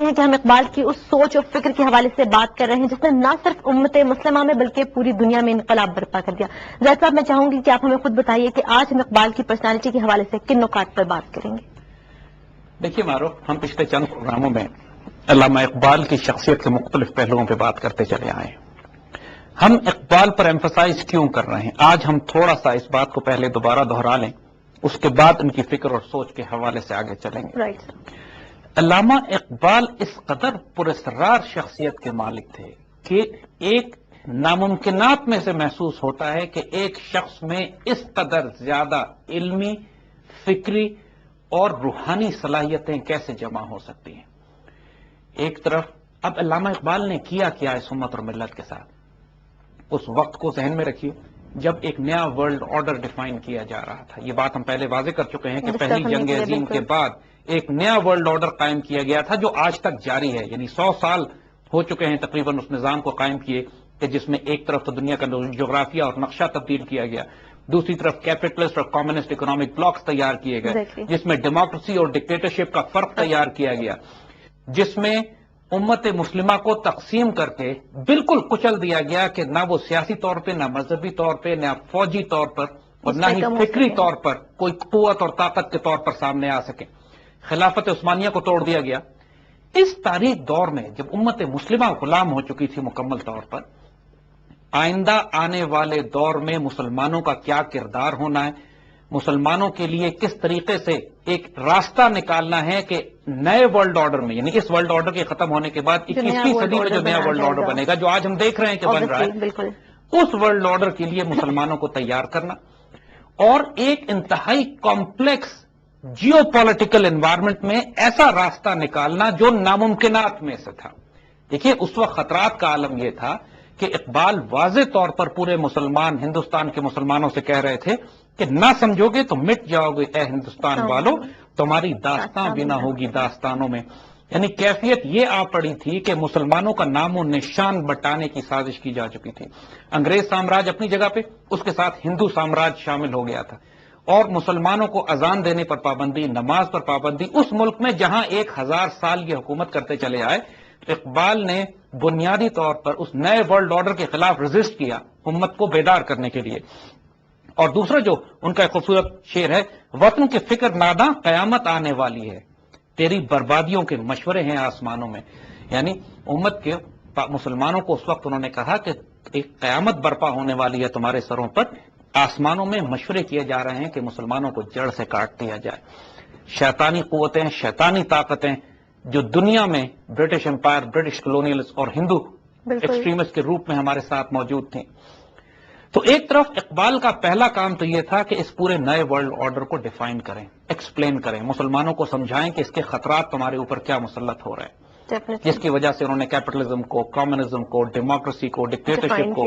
ہیں کہ ہم اقبال کی اس سوچ اور فکر کے حوالے سے بات کر رہے ہیں جس نے نہ صرف امت مسلمہ میں بلکہ پوری دنیا میں انقلاب برپا کر دیا. زید صاحب، میں چاہوں گی کہ آپ ہمیں خود بتائیے کہ آج ہم اقبال کی پرسنالٹی کے حوالے سے کن نکات پر بات کریں گے؟ دیکھیے معروف، ہم پچھلے چند پروگراموں میں علامہ اقبال کی شخصیت کے مختلف پہلوؤں پہ بات کرتے چلے آئے ہیں. ہم اقبال پر ایمفسائز کیوں کر رہے ہیں؟ آج ہم تھوڑا سا اس بات کو پہلے دوبارہ دہرا لیں، اس کے بعد ان کی فکر اور سوچ کے حوالے سے آگے چلیں گے. علامہ اقبال اس قدر پراسرار شخصیت کے مالک تھے کہ ایک ناممکنات میں سے محسوس ہوتا ہے کہ ایک شخص میں اس قدر زیادہ علمی، فکری اور روحانی صلاحیتیں کیسے جمع ہو سکتی ہیں. ایک طرف اب علامہ اقبال نے کیا اس امت اور ملت کے ساتھ، اس وقت کو ذہن میں رکھیے جب ایک نیا ورلڈ آرڈر ڈیفائن کیا جا رہا تھا. یہ بات ہم پہلے واضح کر چکے ہیں کہ پہلی جنگ عظیم کے بعد ایک نیا ورلڈ آرڈر قائم کیا گیا تھا جو آج تک جاری ہے. یعنی 100 سال ہو چکے ہیں تقریباً اس نظام کو قائم کیے، کہ جس میں ایک طرف تو دنیا کا جغرافیہ اور نقشہ تبدیل کیا گیا، دوسری طرف کیپٹلسٹ اور کمیونسٹ اکنامک بلاکس تیار کیے گئے، جس میں ڈیموکریسی اور ڈکٹیٹرشپ کا فرق تیار کیا گیا، جس میں امت مسلمہ کو تقسیم کر کے بالکل کچل دیا گیا کہ نہ وہ سیاسی طور پہ، نہ مذہبی طور پہ، نہ فوجی طور پر اور نہ ہی فکری طور پر کوئی قوت اور طاقت کے طور پر سامنے آ سکے. خلافت عثمانیہ کو توڑ دیا گیا. اس تاریخ دور میں جب امت مسلمہ غلام ہو چکی تھی مکمل طور پر، آئندہ آنے والے دور میں مسلمانوں کا کیا کردار ہونا ہے، مسلمانوں کے لیے کس طریقے سے ایک راستہ نکالنا ہے کہ نئے ورلڈ آرڈر میں، یعنی اس ورلڈ آرڈر کے ختم ہونے کے بعد 21ویں صدی میں جو نیا ورلڈ آرڈر بنے گا، جو آج ہم دیکھ رہے ہیں کہ بن رہا ہے، اس ورلڈ آرڈر کے لیے مسلمانوں کو تیار کرنا اور ایک انتہائی کمپلیکس جیو پولیٹیکل انوائرمنٹ میں ایسا راستہ نکالنا جو ناممکنات میں سے تھا. دیکھیے اس وقت خطرات کا عالم یہ تھا کہ اقبال واضح طور پر پورے مسلمان ہندوستان کے مسلمانوں سے کہہ رہے تھے کہ نہ سمجھو گے تو مٹ جاؤ گے اے ہندوستان والوں، تمہاری داستان بھی نہ ہوگی داستانوں میں. یعنی کیفیت یہ آ پڑی تھی کہ مسلمانوں کا نام و نشان بٹانے کی سازش کی جا چکی تھی. انگریز سامراج اپنی جگہ پہ، اس کے ساتھ ہندو سامراج شامل ہو گیا تھا، اور مسلمانوں کو اذان دینے پر پابندی، نماز پر پابندی. اس ملک میں جہاں 1000 سال یہ حکومت کرتے چلے آئے، اقبال نے بنیادی طور پر اس نئے ورلڈ آرڈر کے خلاف ریزسٹ کیا امت کو بیدار کرنے کے لیے. اور دوسرا جو ان کا ایک خوبصورت شعر ہے، وطن کی فکر ناداں قیامت آنے والی ہے، تیری بربادیوں کے مشورے ہیں آسمانوں میں. یعنی امت کے مسلمانوں کو اس وقت انہوں نے کہا کہ ایک قیامت برپا ہونے والی ہے تمہارے سروں پر، آسمانوں میں مشورے کیے جا رہے ہیں کہ مسلمانوں کو جڑ سے کاٹ دیا جائے. شیطانی قوتیں، شیطانی طاقتیں جو دنیا میں برٹش امپائر، برٹش کلونیلز اور ہندو ایکسٹریمسٹ کے روپ میں ہمارے ساتھ موجود تھیں. تو ایک طرف اقبال کا پہلا کام تو یہ تھا کہ اس پورے نئے ورلڈ آرڈر کو ڈیفائن کریں، ایکسپلین کریں، مسلمانوں کو سمجھائیں کہ اس کے خطرات تمہارے اوپر کیا مسلط ہو رہے ہیں، جس کی وجہ سے انہوں نے کیپٹلزم کو، کمیونزم کو، ڈیموکریسی کو، ڈکٹیٹرشپ کو،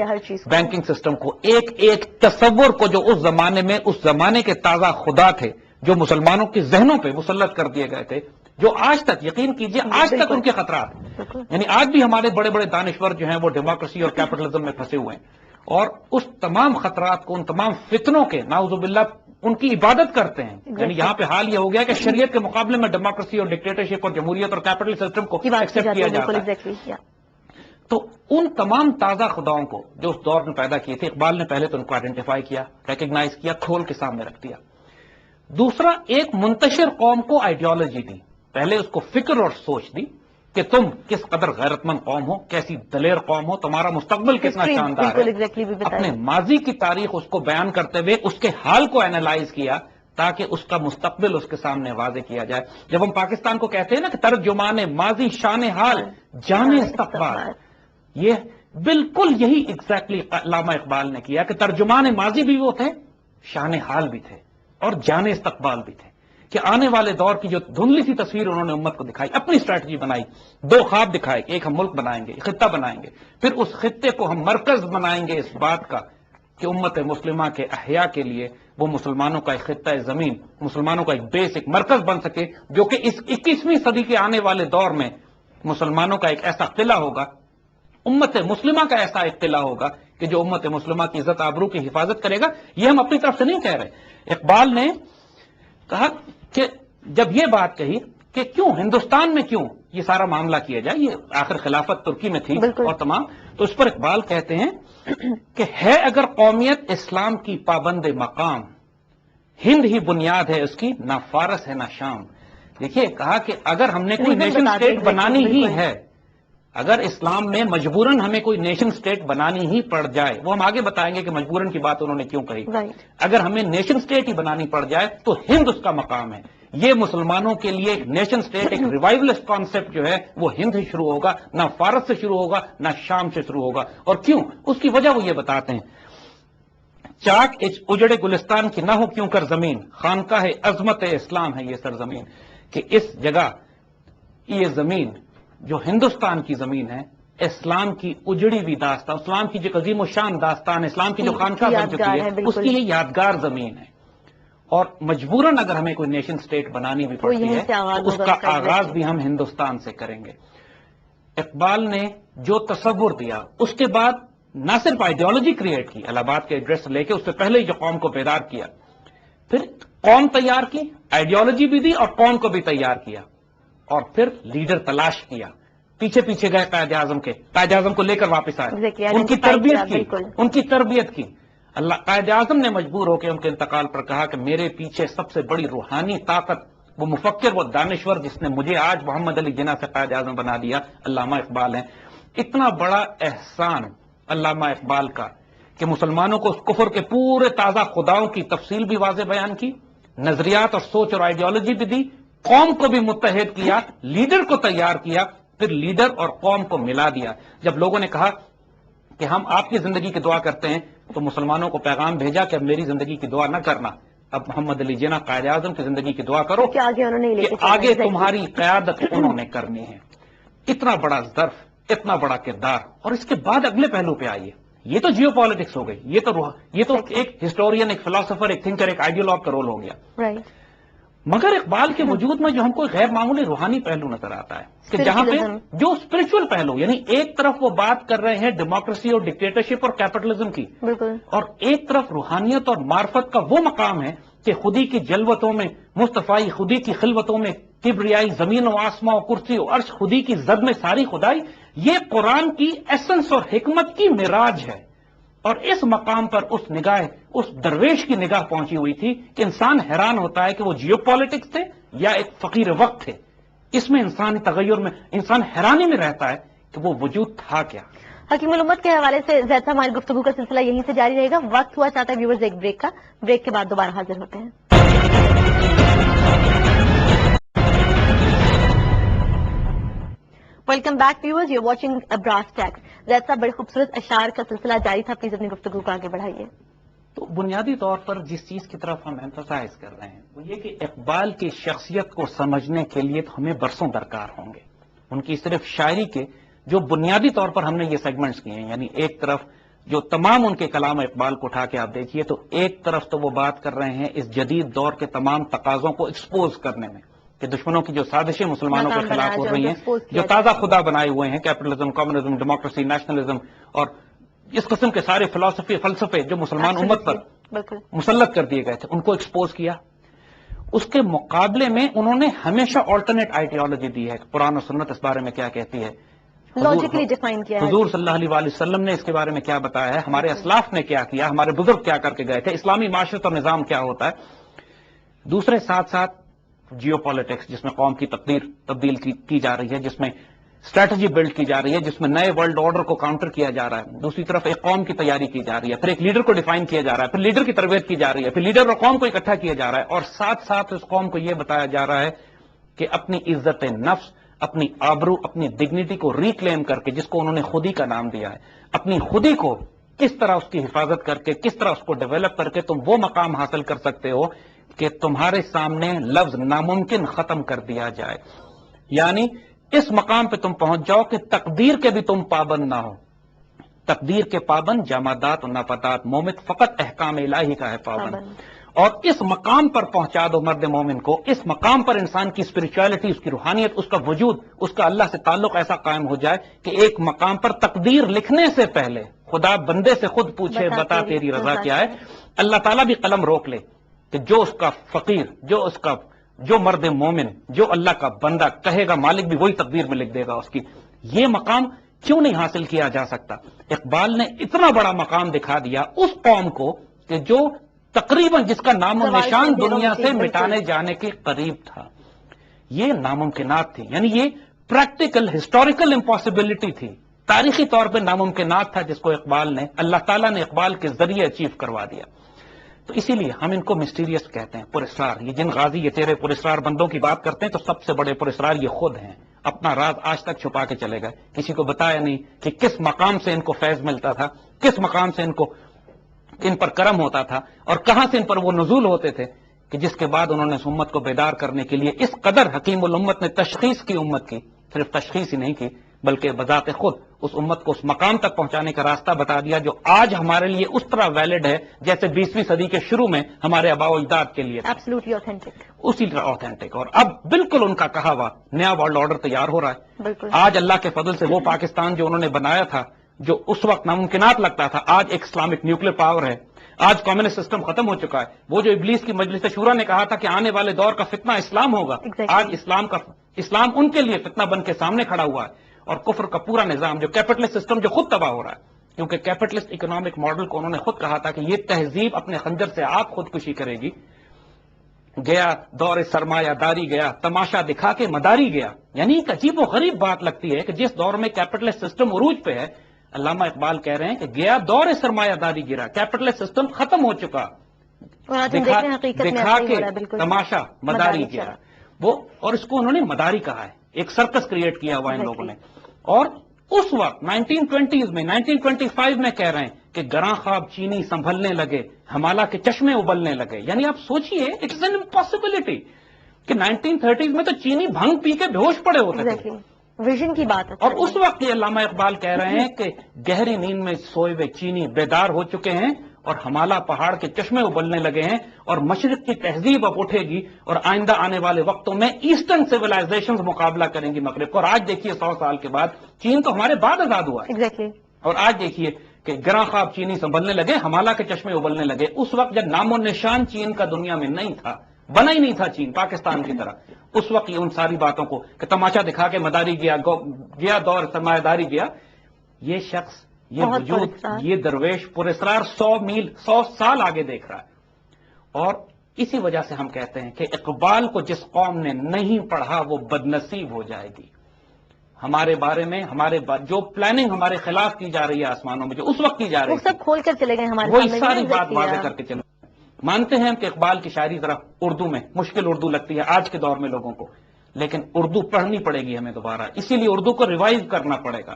بینکنگ سسٹم کو، ایک تصور کو جو اس زمانے میں اس زمانے کے تازہ خدا تھے جو مسلمانوں کے ذہنوں پہ مسلط کر دیے گئے تھے، جو آج تک یقین کیجئے آج تک ان کے خطرات، یعنی آج بھی ہمارے بڑے بڑے دانشور جو ہیں وہ ڈیموکریسی اور کیپٹلزم میں پھنسے ہوئے ہیں، اور اس تمام خطرات کو، ان تمام فتنوں کے نعوذ باللہ ان کی عبادت کرتے ہیں. یعنی یہاں پہ حال یہ ہو گیا کہ شریعت کے مقابلے میں ڈیموکریسی اور ڈکٹیٹرشپ اور جمہوریت اور کیپٹل سسٹم کو ایکسپٹ کیا جاتا ہے. تو ان تمام تازہ خداؤں کو جو اس دور میں پیدا کیے تھے، اقبال نے پہلے تو ان کو آئیڈینٹیفائی کیا، ریکگنائز کیا، کھول کے سامنے رکھ دیا. دوسرا، ایک منتشر قوم کو آئیڈیالوجی دی، پہلے اس کو فکر اور سوچ دی کہ تم کس قدر غیرت مند قوم ہو، کیسی دلیر قوم ہو، تمہارا مستقبل کتنا شاندار ہے. اپنے ماضی کی تاریخ اس کو بیان کرتے ہوئے اس کے حال کو اینالائز کیا تاکہ اس کا مستقبل اس کے سامنے واضح کیا جائے. جب ہم پاکستان کو کہتے ہیں نا کہ ترجمان ماضی شان حال جانے استقبال، یہ بالکل یہی ایگزیکٹلی علامہ اقبال نے کیا کہ ترجمان ماضی بھی وہ تھے، شان حال بھی تھے اور جانے استقبال بھی تھے، کہ آنے والے دور کی جو دھندلی سی تصویر انہوں نے امت کو دکھائی، اپنی اسٹریٹجی بنائی، 2 خواب دکھائے، ایک ہم ملک بنائیں گے، خطہ بنائیں گے، پھر اس خطے کو ہم مرکز بنائیں گے اس بات کا کہ امت مسلمہ کے احیاء کے لیے وہ مسلمانوں کا ایک خطہ زمین، مسلمانوں کا ایک بیس، ایک مرکز بن سکے، جو کہ اس 21ویں صدی کے آنے والے دور میں مسلمانوں کا ایک ایسا قلعہ ہوگا، امت مسلمہ کا ایسا ایک قلعہ ہوگا کہ جو امت مسلمہ کی عزت آبرو کی حفاظت کرے گا. یہ ہم اپنی طرف سے نہیں کہہ رہے. اقبال نے کہا کہ جب یہ بات کہی کہ کیوں ہندوستان میں کیوں یہ سارا معاملہ کیا جائے، یہ آخر خلافت ترکی میں تھی بالکل۔ اور تمام. تو اس پر اقبال کہتے ہیں کہ ہے اگر قومیت اسلام کی پابند مقام، ہند ہی بنیاد ہے اس کی، نہ فارس ہے نہ شام. دیکھیے کہا کہ اگر ہم نے کوئی ریزن نیشن بتا دیں اسٹیٹ بنانی ہی بالکل۔ ہے، اگر اسلام میں مجبوراً ہمیں کوئی نیشن اسٹیٹ بنانی ہی پڑ جائے، وہ ہم آگے بتائیں گے کہ مجبوراً کی بات انہوں نے کیوں کہی، رائٹ۔ اگر ہمیں نیشن اسٹیٹ ہی بنانی پڑ جائے تو ہند اس کا مقام ہے. یہ مسلمانوں کے لیے ایک نیشن اسٹیٹ، ایک ریوائولسٹ کانسیپٹ جو ہے وہ ہند سے شروع ہوگا، نہ فارس سے شروع ہوگا نہ شام سے شروع ہوگا. اور کیوں؟ اس کی وجہ وہ یہ بتاتے ہیں، چاک اجڑے گلستان کی نہ ہو کیوں کر زمین، خانقاہ عظمت اسلام ہے یہ سرزمین. کہ اس جگہ یہ زمین جو ہندوستان کی زمین ہے، اسلام کی اجڑی ہوئی داستان، اسلام کی جو عظیم و شان داستان، اسلام کی جو خانقاہ بن چکی یادگار ہے، ہے، بالکل۔ اس کی یہ یادگار زمین ہے. اور مجبوراً اگر ہمیں کوئی نیشن اسٹیٹ بنانی بھی پڑتی یہیں ہے سے آغاز تو اس ہوگا کا اس کا آغاز exactly۔ بھی ہم ہندوستان سے کریں گے. اقبال نے جو تصور دیا، اس کے بعد نہ صرف آئیڈیالوجی کریٹ کی، الہ آباد کے ایڈریس لے کے، اس سے پہلے جو قوم کو بیدار کیا، پھر قوم تیار کی، آئیڈیالوجی بھی دی اور قوم کو بھی تیار کیا، اور پھر لیڈر تلاش کیا. پیچھے پیچھے گئے قائد اعظم کے، قائد اعظم کو لے کر واپس آئے، Exactly، ان کی identify تربیت کیا، کی، بالکل۔ ان کی تربیت کی. اللہ قائد اعظم نے مجبور ہو کے ان کے انتقال پر کہا کہ میرے پیچھے سب سے بڑی روحانی طاقت، وہ مفکر، وہ دانشور جس نے مجھے آج محمد علی جناح سے قائد اعظم بنا دیا، علامہ اقبال ہیں. اتنا بڑا احسان علامہ اقبال کا کہ مسلمانوں کو اس کفر کے پورے تازہ خداؤں کی تفصیل بھی واضح بیان کی، نظریات اور سوچ اور آئیڈیالوجی بھی دی، قوم کو بھی متحد کیا، لیڈر کو تیار کیا، پھر لیڈر اور قوم کو ملا دیا. جب لوگوں نے کہا کہ ہم آپ کی زندگی کی دعا کرتے ہیں تو مسلمانوں کو پیغام بھیجا کہ اب میری زندگی کی دعا نہ کرنا، اب محمد علی جناح قائد اعظم کی زندگی کی دعا کرو کہ آگے انہوں نے لے کہ کے چلنا، آگے exactly۔ تمہاری قیادت انہوں نے کرنی ہے. اتنا بڑا ظرف، اتنا بڑا کردار. اور اس کے بعد اگلے پہلو پہ آئیے، یہ تو جیو پالیٹکس ہو گئی، یہ تو ایک ہسٹورین، ایک فلاسفر، ایک تھنکر، ایک آئیڈیولوگ کا رول ہو گیا. رائٹ۔ مگر اقبال کے وجود میں جو ہم کو غیر معمولی روحانی پہلو نظر آتا ہے کہ جہاں پہ Spiritualism۔ جو اسپرچل پہلو، یعنی ایک طرف وہ بات کر رہے ہیں ڈیموکریسی اور ڈکٹیٹرشپ اور کیپٹلزم کی، بالکل۔ اور ایک طرف روحانیت اور معرفت کا وہ مقام ہے کہ خودی کی جلوتوں میں، مصطفائی خودی کی خلوتوں میں، کبریائی زمین و آسماں و کرسی و عرش خودی کی زد میں ساری خدائی، یہ قرآن کی ایسنس اور حکمت کی معراج ہے. اور اس مقام پر اس نگاہ، اس درویش کی نگاہ پہنچی ہوئی تھی کہ انسان حیران ہوتا ہے کہ وہ جیو پالیٹکس تھے یا ایک فقیر وقت تھے. اس میں انسانی تغیر میں انسان حیرانی میں رہتا ہے کہ وہ وجود تھا کیا. حکیم الامت کے حوالے سے زید صاحب ہماری گفتگو کا سلسلہ یہیں سے جاری رہے گا. وقت ہوا چاہتا ہے ویورز ایک بریک کا، بریک کے بعد دوبارہ حاضر ہوتے ہیں. Welcome back viewers, you watching brass tacks. Zaid صاحب بڑے خوبصورت اشعار کا سلسلہ جاری تھا، پلیز اپنی گفتگو کو آگے بڑھائیے. تو بنیادی طور پر جس چیز کی طرف ہم ایمفسائز کر رہے ہیں وہ یہ کہ اقبال کی شخصیت کو سمجھنے کے لیے تو ہمیں برسوں درکار ہوں گے. ان کی صرف شاعری کے جو بنیادی طور پر ہم نے یہ سیگمنٹس کیے ہیں، یعنی ایک طرف جو تمام ان کے کلام اقبال کو اٹھا کے آپ دیکھیے تو ایک طرف تو وہ بات کر رہے ہیں اس جدید دور کے تمام تقاضوں کو ایکسپوز کرنے میں کہ دشمنوں کی جو سازشیں مسلمانوں کے خلاف ہو رہی ہیں، جو تازہ خدا بنائے ہوئے ہیں، کیپٹلزم، کمیونزم، ڈیموکریسی، نیشنلزم اور اس قسم کے سارے فلسفے جو مسلمان امت پر مسلط کر دیے گئے تھے، ان کو ایکسپوز کیا. اس کے مقابلے میں انہوں نے ہمیشہ آلٹرنیٹ آئیڈیالوجی دی ہے. قرآن و سنت اس بارے میں کیا کہتی ہے، لاجیکلی ڈیفائن کیا ہے. حضور صلی اللہ علیہ وسلم نے اس کے بارے میں کیا بتایا ہے، ہمارے اسلاف نے کیا کیا، ہمارے بزرگ کیا کر کے گئے تھے، اسلامی معاشرت اور نظام کیا ہوتا ہے. دوسرے ساتھ ساتھ جیو پالیٹکس جس میں قوم کی تبدیل کی جا رہی ہے، جس میں اسٹریٹجی بلڈ کی جا رہی ہے، جس میں نئے ورلڈ آرڈر کو کاؤنٹر کیا جا رہا ہے. دوسری طرف ایک قوم کی تیاری کی جا رہی ہے، پھر ایک لیڈر کو ڈیفائن کیا جا رہا ہے، پھر لیڈر کی تربیت کی جا رہی ہے، پھر لیڈر اور قوم کو اکٹھا کیا جا رہا ہے، اور ساتھ ساتھ اس قوم کو یہ بتایا جا رہا ہے کہ اپنی عزت نفس، اپنی آبرو، اپنی ڈگنیٹی کو ریکلیم کر کے، جس کو انہوں نے خودی کا نام دیا ہے، اپنی خودی کو کس طرح اس کی حفاظت کر کے، کس طرح اس کو ڈیولپ کر کے تم وہ مقام حاصل کر سکتے ہو کہ تمہارے سامنے لفظ ناممکن ختم کر دیا جائے. یعنی اس مقام پہ تم پہنچ جاؤ کہ تقدیر کے بھی تم پابند نہ ہو. تقدیر کے پابند جمادات و نباتات، مومن فقط احکام الہی کا ہے پابند. اور اس مقام پر پہنچا دو مرد مومن کو، اس مقام پر انسان کی اسپرچولیٹی، اس کی روحانیت، اس کا وجود، اس کا اللہ سے تعلق ایسا قائم ہو جائے کہ ایک مقام پر تقدیر لکھنے سے پہلے خدا بندے سے خود پوچھے بتا تیری رضا کیا ہے. اللہ تعالیٰ بھی قلم روک لے کہ جو اس کا فقیر، جو اس کا جو مرد مومن، جو اللہ کا بندہ کہے گا مالک بھی وہی تقدیر میں لکھ دے گا اس کی. یہ مقام کیوں نہیں حاصل کیا جا سکتا؟ اقبال نے اتنا بڑا مقام دکھا دیا اس قوم کو کہ جو تقریباً جس کا نام و نشان دنیا سے مٹانے جانے کے قریب تھا. یہ ناممکنات تھی، یعنی یہ پریکٹیکل ہسٹوریکل امپاسبلٹی تھی، تاریخی طور پہ ناممکنات تھا جس کو اقبال نے، اللہ تعالیٰ نے اقبال کے ذریعے اچیو کروا دیا. تو اسی لیے ہم ان کو مسٹیریس کہتے ہیں، پراسرار. یہ جن غازی یہ تیرے پراسرار بندوں کی بات کرتے ہیں تو سب سے بڑے پراسرار یہ خود ہیں. اپنا راز آج تک چھپا کے چلے گئے، کسی کو بتایا نہیں کہ کس مقام سے ان کو فیض ملتا تھا، کس مقام سے ان پر کرم ہوتا تھا، اور کہاں سے ان پر وہ نزول ہوتے تھے کہ جس کے بعد انہوں نے اس امت کو بیدار کرنے کے لیے اس قدر حکیم الامت نے تشخیص کی، امت کی صرف تشخیص ہی نہیں کی بلکہ بذات خود اس امت کو اس مقام تک پہنچانے کا راستہ بتا دیا جو آج ہمارے لیے اس طرح ویلڈ ہے جیسے 20ویں صدی کے شروع میں ہمارے آباء و اجداد کے لیے تھا. ایبسلیوٹلی اوتھینٹک، اسی طرح اوتھینٹک. اور اب بالکل ان کا کہا ہوا نیا ورلڈ آرڈر تیار ہو رہا ہے. بالکل آج اللہ کے فضل سے وہ پاکستان جو انہوں نے بنایا تھا، جو اس وقت ناممکنات لگتا تھا، آج ایک اسلامک نیوکلیر پاور ہے. آج کمیونسٹ سسٹم ختم ہو چکا ہے. وہ جو ابلیس کی مجلس شورا نے کہا تھا کہ آنے والے دور کا فتنہ اسلام ہوگا، آج اسلام ان کے لیے فتنہ بن کے سامنے کھڑا ہوا ہے. اور کفر کا پورا نظام جو کیپٹلسٹ سسٹم جو خود تباہ ہو رہا ہے، کیونکہ کیپٹلسٹ اکنامک ماڈل کو انہوں نے خود کہا تھا کہ یہ تہذیب اپنے خنجر سے آپ خودکشی کرے گی. گیا دور سرمایہ داری، گیا تماشا دکھا کے مداری گیا. یعنی ایک عجیب و غریب بات لگتی ہے کہ جس دور میں کیپٹلسٹ سسٹم عروج پہ ہے، علامہ اقبال کہہ رہے ہیں کہ گیا دور سرمایہ داری گرا، کیپٹلسٹ سسٹم ختم ہو چکا، دکھا کے تماشا مداری گیا. وہ اور اس کو انہوں نے مداری کہا ہے، ایک سرکس کریٹ کیا ہوا ان لوگوں نے. اور اس وقت 1920s میں 1925 میں کہہ رہے ہیں کہ گراں خواب چینی سنبھلنے لگے، ہمالہ کے چشمے ابلنے لگے. یعنی آپ سوچئے اٹ از این امپاسبلٹی کہ 1930s میں تو چینی بھنگ پی کے بے ہوش پڑے ہوتے تھے. ویژن کی بات ہے. اور اس وقت یہ علامہ اقبال کہہ رہے ہیں کہ گہری نیند میں سوئے ہوئے چینی بیدار ہو چکے ہیں اور ہمالہ پہاڑ کے چشمے ابلنے لگے ہیں، اور مشرق کی تہذیب اب اٹھے گی اور آئندہ آنے والے وقتوں میں ایسٹرن سویلائزیشنز مقابلہ کریں گی مغرب کو. اور آج دیکھیے 100 سال کے بعد چین تو ہمارے بعد آزاد ہوا ہے. ایگزیکٹلی. اور آج دیکھیے کہ گراں خواب چینی سنبھلنے لگے، ہمالہ کے چشمے ابلنے لگے. اس وقت جب نام و نشان چین کا دنیا میں نہیں تھا، بنا ہی نہیں تھا چین پاکستان کی طرح، اس وقت یہ ان ساری باتوں کو کہ تماشا دکھا کے مداری گیا دور سرمایہ داری گیا. یہ شخص، یہ وجود، یہ درویش پراسرار 100 سال آگے دیکھ رہا ہے. اور اسی وجہ سے ہم کہتے ہیں کہ اقبال کو جس قوم نے نہیں پڑھا وہ بدنصیب ہو جائے گی. ہمارے بارے میں جو پلاننگ ہمارے خلاف کی جا رہی ہے آسمانوں میں، جو اس وقت کی جا رہی ہے، سب کھول کر چلے گئے ہمارے وہی ساری بات واضح کر کے چلے. مانتے ہیں ہم کہ اقبال کی شاعری ذرا اردو میں مشکل اردو لگتی ہے آج کے دور میں لوگوں کو، لیکن اردو پڑھنی پڑے گی ہمیں دوبارہ. اسی لیے اردو کو ریوائز کرنا پڑے گا،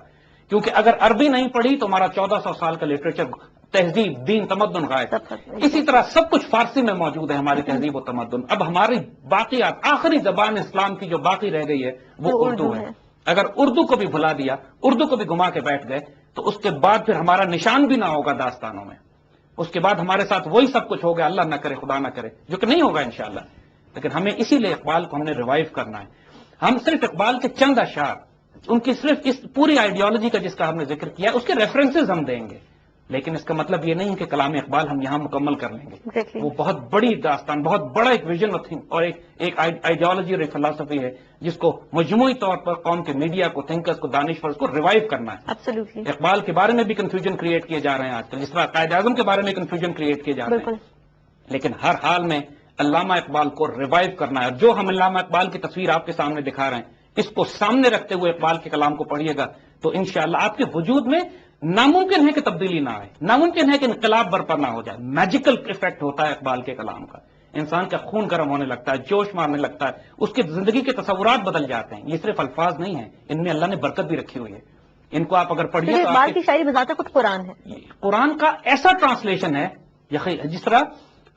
کیونکہ اگر عربی نہیں پڑھی تو ہمارا 1400 سال کا لٹریچر، تہذیب، دین، تمدن غائب. اسی طرح سب کچھ فارسی میں موجود ہے، ہماری تہذیب و تمدن. اب ہماری باقیات، آخری زبان اسلام کی جو باقی رہ گئی ہے وہ اردو ہے. اگر اردو کو بھی بھلا دیا، اردو کو بھی گما کے بیٹھ گئے تو اس کے بعد پھر ہمارا نشان بھی نہ ہوگا داستانوں میں. اس کے بعد ہمارے ساتھ وہی سب کچھ ہوگا، اللہ نہ کرے، خدا نہ کرے، جو کہ نہیں ہوگا انشاءاللہ. لیکن ہمیں اسی لیے اقبال کو ہم نے ریوائیو کرنا ہے. ہم صرف اقبال کے چند اشعار، ان کی صرف اس پوری آئیڈیالوجی کا جس کا ہم نے ذکر کیا اس کے ریفرنسز ہم دیں گے، لیکن اس کا مطلب یہ نہیں کہ کلام اقبال ہم یہاں مکمل کر لیں گے. وہ بہت بڑی داستان، بہت بڑا ایک ویژن اور ایک آئیڈیالوجی اور ایک فلسفی ہے جس کو مجموعی طور پر قوم کے میڈیا کو، تھنکرز کو، دانشورز کو ریوائیو کرنا ہے. اقبال کے بارے میں بھی کنفیوژن کریٹ کیے جا رہے ہیں آج کل، جس طرح قائد اعظم کے بارے میں کنفیوژن کریٹ کیے جا رہے ہیں. لیکن ہر حال میں علامہ اقبال کو ریوائیو کرنا ہے. اور جو ہم علامہ اقبال کی تصویر آپ کے سامنے دکھا رہے ہیں، اس کو سامنے رکھتے ہوئے اقبال کے کلام کو پڑھیے گا تو انشاءاللہ آپ کے وجود میں ناممکن ہے کہ تبدیلی نہ آئے، ناممکن ہے کہ انقلاب برپا نہ ہو جائے. میجیکل ایفیکٹ ہوتا ہے اقبال کے کلام کا. انسان کا خون گرم ہونے لگتا ہے، جوش مارنے لگتا ہے، اس کی زندگی کے تصورات بدل جاتے ہیں. یہ صرف الفاظ نہیں ہیں، ان میں اللہ نے برکت بھی رکھی ہوئی ہے. ان کو آپ اگر پڑھیے تو اقبال کی شاعری بذات خود قرآن ہے. قرآن کا ایسا ٹرانسلیشن ہے جس طرح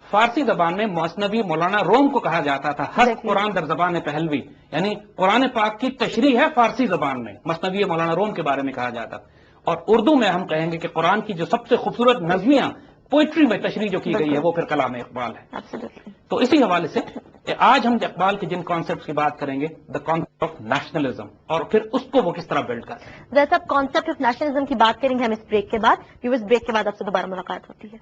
فارسی زبان میں مثنوی مولانا روم کو کہا جاتا تھا حسب قرآن در زبان پہلوی، یعنی قرآن پاک کی تشریح ہے فارسی زبان میں، مثنوی مولانا روم کے بارے میں کہا جاتا. اور اردو میں ہم کہیں گے کہ قرآن کی جو سب سے خوبصورت نظمیاں پوئٹری میں تشریح جو کی گئی ہے وہ پھر کلام اقبال ہے. تو اسی حوالے سے آج ہم اقبال کے جن کانسیپٹس کی بات کریں گے، دا کانسیپٹ آف نیشنلزم، اور پھر اس کو وہ کس طرح بلڈ کرتے ہیں. جیسا کانسیپٹ آف نیشنلزم کی بات کریں گے ہم اس بریک کے بعد. ویورز بریک کے بعد آپ سے دوبارہ ملاقات ہوتی ہے.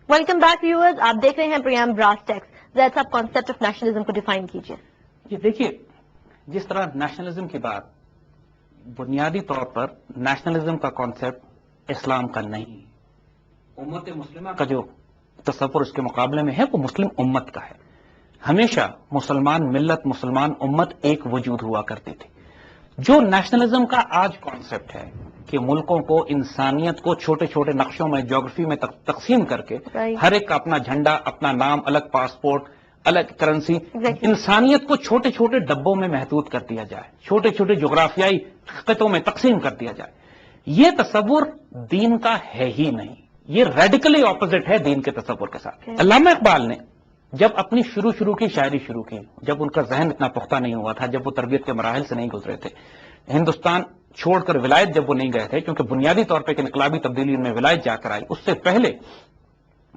ویلکم بیک ویورز، آپ دیکھ رہے ہیں پروگرام براس ٹیکس. زید صاحب کانسیپٹ آف نیشنلزم کو ڈیفائن کیجیے. یہ دیکھیے، جس طرح نیشنلزم کی بات بنیادی طور پر نیشنلزم کا کانسیپٹ اسلام کا نہیں، امت مسلمہ کا جو تصور اس کے مقابلے میں ہے وہ مسلم امت کا ہے. ہمیشہ مسلمان ملت، مسلمان امت ایک وجود ہوا کرتی تھی. جو نیشنلزم کا آج کانسیپٹ ہے کہ ملکوں کو، انسانیت کو چھوٹے چھوٹے نقشوں میں، جغرافی میں تقسیم کر کے ہر ایک کا اپنا جھنڈا، اپنا نام، الگ پاسپورٹ، الگ کرنسی، انسانیت کو چھوٹے چھوٹے ڈبوں میں محدود کر دیا جائے، چھوٹے چھوٹے جغرافیائی خطوں میں تقسیم کر دیا جائے، یہ تصور دین کا ہے ہی نہیں. یہ ریڈیکلی اپوزٹ ہے دین کے تصور کے ساتھ. علامہ اقبال نے جب اپنی شروع کی شاعری شروع کی، جب ان کا ذہن اتنا پختہ نہیں ہوا تھا، جب وہ تربیت کے مراحل سے نہیں گزرے تھے، ہندوستان چھوڑ کر ولایت جب وہ نہیں گئے تھے، کیونکہ بنیادی طور پہ انقلابی تبدیلی ان میں ولایت جا کر آئی، اس سے پہلے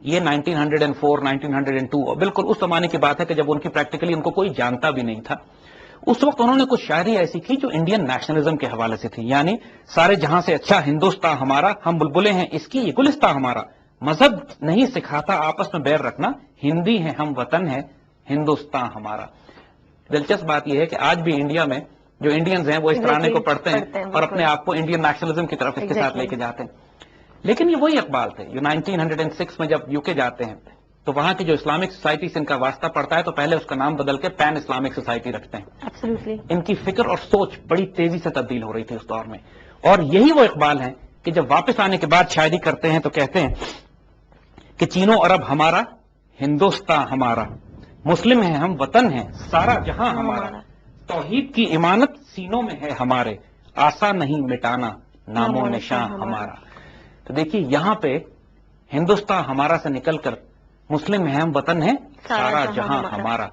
یہ 1904 1902 بالکل اس زمانے کی بات ہے کہ جب ان کی پریکٹیکلی ان کو کوئی جانتا بھی نہیں تھا. اس وقت انہوں نے کچھ شاعری ایسی کی جو انڈین نیشنلزم کے حوالے سے تھی، یعنی سارے جہاں سے اچھا ہندوستان ہمارا، ہم بلبلیں ہیں اس کی، یہ گلستان ہمارا. مذہب نہیں سکھاتا آپس میں بیر رکھنا، ہندی ہیں ہم، وطن ہے ہندوستان ہمارا. دلچسپ بات یہ ہے کہ آج بھی انڈیا میں جو انڈینز ہیں وہ اس ترانے کو پڑھتے ہیں اور اپنے آپ کو انڈین نیشنلزم کی طرف اس کے ساتھ لے کے جاتے ہیں. لیکن یہ وہی اقبال تھے جو 1906 میں جب یوکے جاتے ہیں تو وہاں کی جو اسلامک سوسائٹی سے ان کا واسطہ پڑتا ہے تو پہلے اس کا نام بدل کے پین اسلامک سوسائٹی رکھتے ہیں. ان کی فکر اور سوچ بڑی تیزی سے تبدیل ہو رہی تھی اس دور میں، اور یہی وہ اقبال ہیں کہ جب واپس آنے کے بعد شاعری کرتے ہیں تو کہتے ہیں کہ چین و عرب ہمارا، ہندوستان ہمارا، مسلم ہیں ہم، وطن ہیں سارا جہاں ہمارا، توحید کی امانت سینوں میں ہے ہمارے، آسان نہیں مٹانا نام و نشان ہمارا. تو دیکھیے یہاں پہ ہندوستان ہمارا سے نکل کر مسلم ہیں ہم، وطن ہے سارا جہاں ہمارا.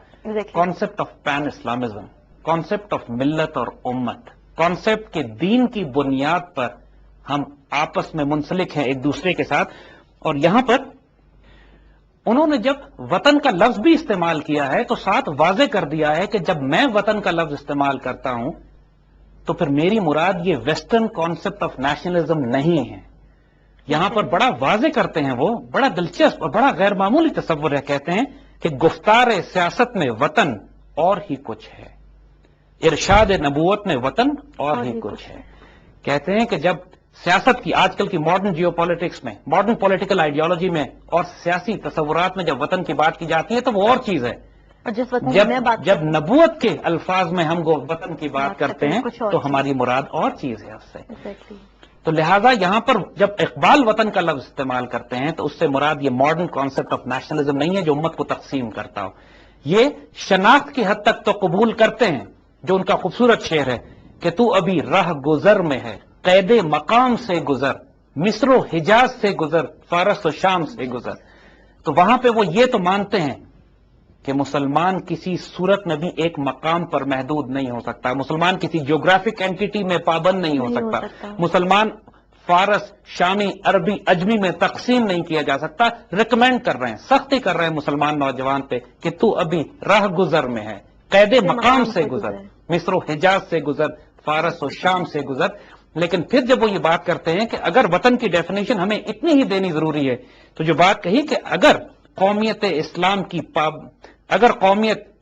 Concept of pan Islamism, concept of ملت اور امت، کانسیپٹ کے دین کی بنیاد پر ہم آپس میں منسلک ہیں ایک دوسرے کے ساتھ. اور یہاں پر انہوں نے جب وطن کا لفظ بھی استعمال کیا ہے تو ساتھ واضح کر دیا ہے کہ جب میں وطن کا لفظ استعمال کرتا ہوں تو پھر میری مراد یہ ویسٹرن کانسیپٹ آف نیشنلزم نہیں ہے. یہاں پر بڑا واضح کرتے ہیں، وہ بڑا دلچسپ اور بڑا غیر معمولی تصور ہے. کہتے ہیں کہ گفتار سیاست میں وطن اور ہی کچھ ہے، ارشاد نبوت میں وطن اور ہی کچھ ہے. کہتے ہیں کہ جب سیاست کی، آج کل کی ماڈرن جیو پالیٹکس میں، ماڈرن پولیٹیکل آئیڈیالوجی میں اور سیاسی تصورات میں جب وطن کی بات کی جاتی ہے تو وہ اور چیز ہے. جب نبوت کے الفاظ میں ہم وطن کی بات کرتے ہیں تو ہماری مراد اور چیز ہے اس سے. تو لہٰذا یہاں پر جب اقبال وطن کا لفظ استعمال کرتے ہیں تو اس سے مراد یہ ماڈرن کانسیپٹ آف نیشنلزم نہیں ہے جو امت کو تقسیم کرتا ہو. یہ شناخت کی حد تک تو قبول کرتے ہیں، جو ان کا خوبصورت شعر ہے کہ تو ابھی راہ گزر میں ہے، قید مقام سے گزر، مصر و حجاز سے گزر، فارس و شام سے گزر. تو وہاں پہ وہ یہ تو مانتے ہیں کہ مسلمان کسی صورت میں بھی ایک مقام پر محدود نہیں ہو سکتا، مسلمان کسی جیوگرافک اینٹیٹی میں پابند نہیں ہو سکتا، مسلمان فارس، شامی، عربی، اجمی میں تقسیم نہیں کیا جا سکتا. ریکمینڈ کر رہے ہیں، سختی کر رہے ہیں مسلمان نوجوان پہ کہ تو ابھی راہ گزر میں ہے، قید مقام سے گزر، مصر و حجاز سے گزر، فارس و شام سے گزر. لیکن پھر جب وہ یہ بات کرتے ہیں کہ اگر وطن کی ڈیفینیشن ہمیں اتنی ہی دینی ضروری ہے تو جو بات کہی کہ اگر قومیت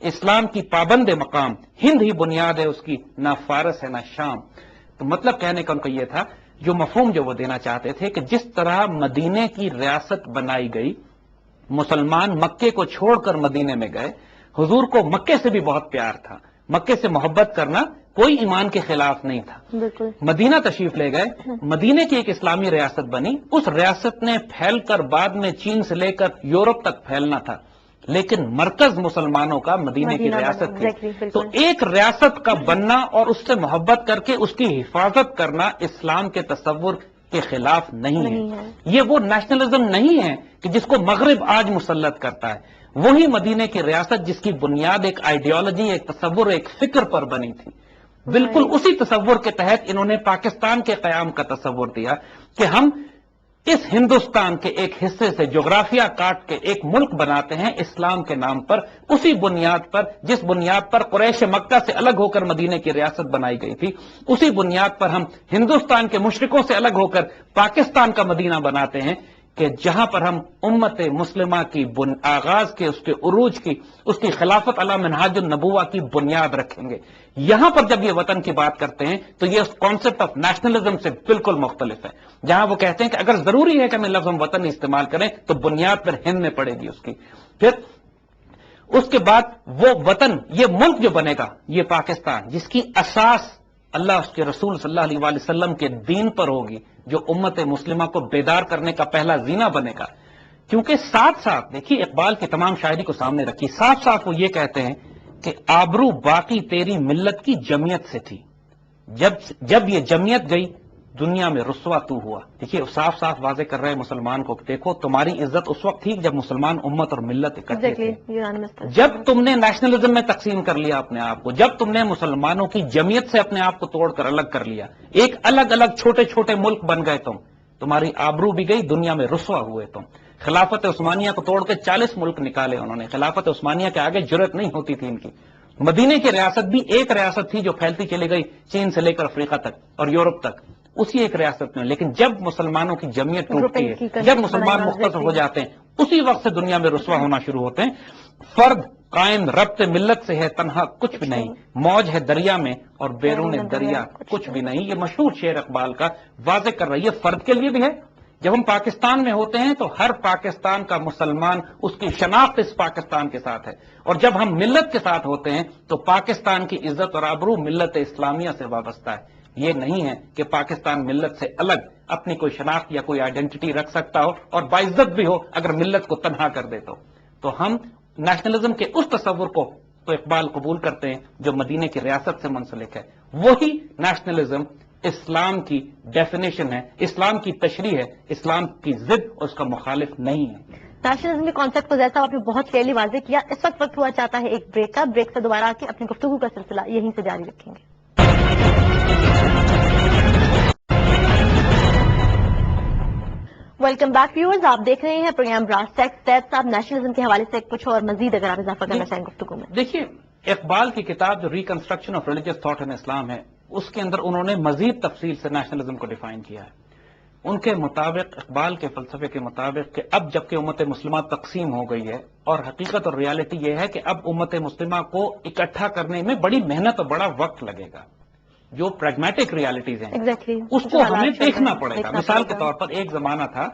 اسلام کی پابند مقام ہند ہی بنیاد ہے اس کی، نہ فارس ہے نہ شام. تو مطلب کہنے کا ان کو یہ تھا، جو مفہوم جو وہ دینا چاہتے تھے کہ جس طرح مدینے کی ریاست بنائی گئی، مسلمان مکے کو چھوڑ کر مدینے میں گئے، حضور کو مکے سے بھی بہت پیار تھا، مکے سے محبت کرنا کوئی ایمان کے خلاف نہیں تھا. مدینہ تشریف لے گئے، مدینے کی ایک اسلامی ریاست بنی، اس ریاست نے پھیل کر بعد میں چین سے لے کر یورپ تک پھیلنا تھا، لیکن مرکز مسلمانوں کا مدینے کی ریاست تھی. تو ایک ریاست کا بننا اور اس سے محبت کر کے اس کی حفاظت کرنا اسلام کے تصور کے خلاف نہیں ہے. یہ وہ نیشنلزم نہیں ہے کہ جس کو مغرب آج مسلط کرتا ہے. وہی مدینے کی ریاست جس کی بنیاد ایک آئیڈیالوجی، ایک تصور، ایک فکر پر بنی تھی. بالکل اسی تصور کے تحت انہوں نے پاکستان کے قیام کا تصور دیا کہ ہم اس ہندوستان کے ایک حصے سے جغرافیہ کاٹ کے ایک ملک بناتے ہیں اسلام کے نام پر، اسی بنیاد پر جس بنیاد پر قریش مکہ سے الگ ہو کر مدینے کی ریاست بنائی گئی تھی، اسی بنیاد پر ہم ہندوستان کے مشرکوں سے الگ ہو کر پاکستان کا مدینہ بناتے ہیں. کہ جہاں پر ہم امت مسلمہ کی آغاز کے اس کے عروج کی اس کی خلافت علی منہاج النبوہ کی بنیاد رکھیں گے. یہاں پر جب یہ وطن کی بات کرتے ہیں تو یہ اس کانسیپٹ آف نیشنلزم سے بالکل مختلف ہے. جہاں وہ کہتے ہیں کہ اگر ضروری ہے کہ ہم لفظ وطن استعمال کریں تو بنیاد پر ہند میں پڑے گی اس کی. پھر اس کے بعد وہ وطن، یہ ملک جو بنے گا، یہ پاکستان، جس کی اساس اللہ اس کے رسول صلی اللہ علیہ وآلہ وسلم کے دین پر ہوگی، جو امت مسلمہ کو بیدار کرنے کا پہلا زینہ بنے گا. کیونکہ ساتھ ساتھ دیکھیے اقبال کی تمام شاعری کو سامنے رکھی، صاف صاف وہ یہ کہتے ہیں کہ آبرو باقی تیری ملت کی جمعیت سے تھی، جب یہ جمعیت گئی دنیا میں رسوا تو ہوا. دیکھیے صاف صاف واضح کر رہے ہیں مسلمان کو، دیکھو تمہاری عزت اس وقت تھی جب مسلمان امت اور ملت اکٹھے تھے. جب تم نے نیشنلزم میں تقسیم کر لیا اپنے آپ کو، جب تم نے مسلمانوں کی جمعیت سے اپنے آپ کو توڑ کر الگ کر لیا، ایک الگ الگ چھوٹے چھوٹے ملک بن گئے تمہاری آبرو بھی گئی، دنیا میں رسوا ہوئے تم. خلافت عثمانیہ کو توڑ کے 40 ملک نکالے انہوں نے. خلافت عثمانیہ کے آگے جرأت نہیں ہوتی تھی ان کی. مدینے کی ریاست بھی ایک ریاست تھی جو پھیلتی چلی گئی چین سے لے کر افریقہ تک اور یورپ تک، اسی ایک ریاست میں. لیکن جب مسلمانوں کی جمعیت ٹوٹتی ہے، جب مسلمان مختصر ہو جاتے ہیں، اسی وقت سے دنیا میں رسوا ہونا شروع ہوتے ہیں. فرد قائم ربط ملت سے ہے تنہا کچھ بھی نہیں، موج ہے دریا میں اور بیرون دریا کچھ بھی نہیں. یہ مشہور شعر اقبال کا واضح کر رہی ہے. فرد کے لیے بھی ہے، جب ہم پاکستان میں ہوتے ہیں تو ہر پاکستان کا مسلمان اس کی شناخت اس پاکستان کے ساتھ ہے، اور جب ہم ملت کے ساتھ ہوتے ہیں تو پاکستان کی عزت اور آبرو ملت اسلامیہ سے وابستہ ہے. یہ نہیں ہے کہ پاکستان ملت سے الگ اپنی کوئی شناخت یا کوئی آئیڈینٹی رکھ سکتا ہو اور باعزت بھی ہو اگر ملت کو تنہا کر دے تو ہم نیشنلزم کے اس تصور کو تو اقبال قبول کرتے ہیں جو مدینے کی ریاست سے منسلک ہے. وہی نیشنلزم اسلام کی ڈیفینیشن ہے، اسلام کی تشریح ہے، اسلام کی ضد اور اس کا مخالف نہیں ہے. نیشنلزم کے کانسیپٹ کو جیسا آپ نے بہت کلیئرلی واضح کیا. اس وقت ہوا چاہتا ہے ایک بریک کا. بریک سے دوبارہ آ کے اپنی گفتگو کا سلسلہ یہیں سے جاری رکھیں گے. ویلکم بیک ویورز، آپ دیکھ رہے ہیں پروگرام براس ٹیکس. سید صاحب نیشنلزم کے حوالے سے کچھ اور مزید اگر آپ اضافہ کرنا چاہیں گفتگو میں. دیکھیے اقبال کی کتاب جو reconstruction of religious thought in Islam ہے، اس کے اندر انہوں نے مزید تفصیل سے نیشنلزم کو ڈیفائن کیا ہے. ان کے مطابق، اقبال کے فلسفے کے مطابق، کہ اب جبکہ امت مسلمہ تقسیم ہو گئی ہے اور حقیقت اور ریالٹی یہ ہے کہ اب امت مسلمہ کو اکٹھا کرنے میں بڑی محنت اور بڑا وقت لگے گا. جو پریگمیٹک ریالٹیز ہیں اس کو ہمیں دیکھنا پڑے گا. مثال کے طور پر ایک زمانہ تھا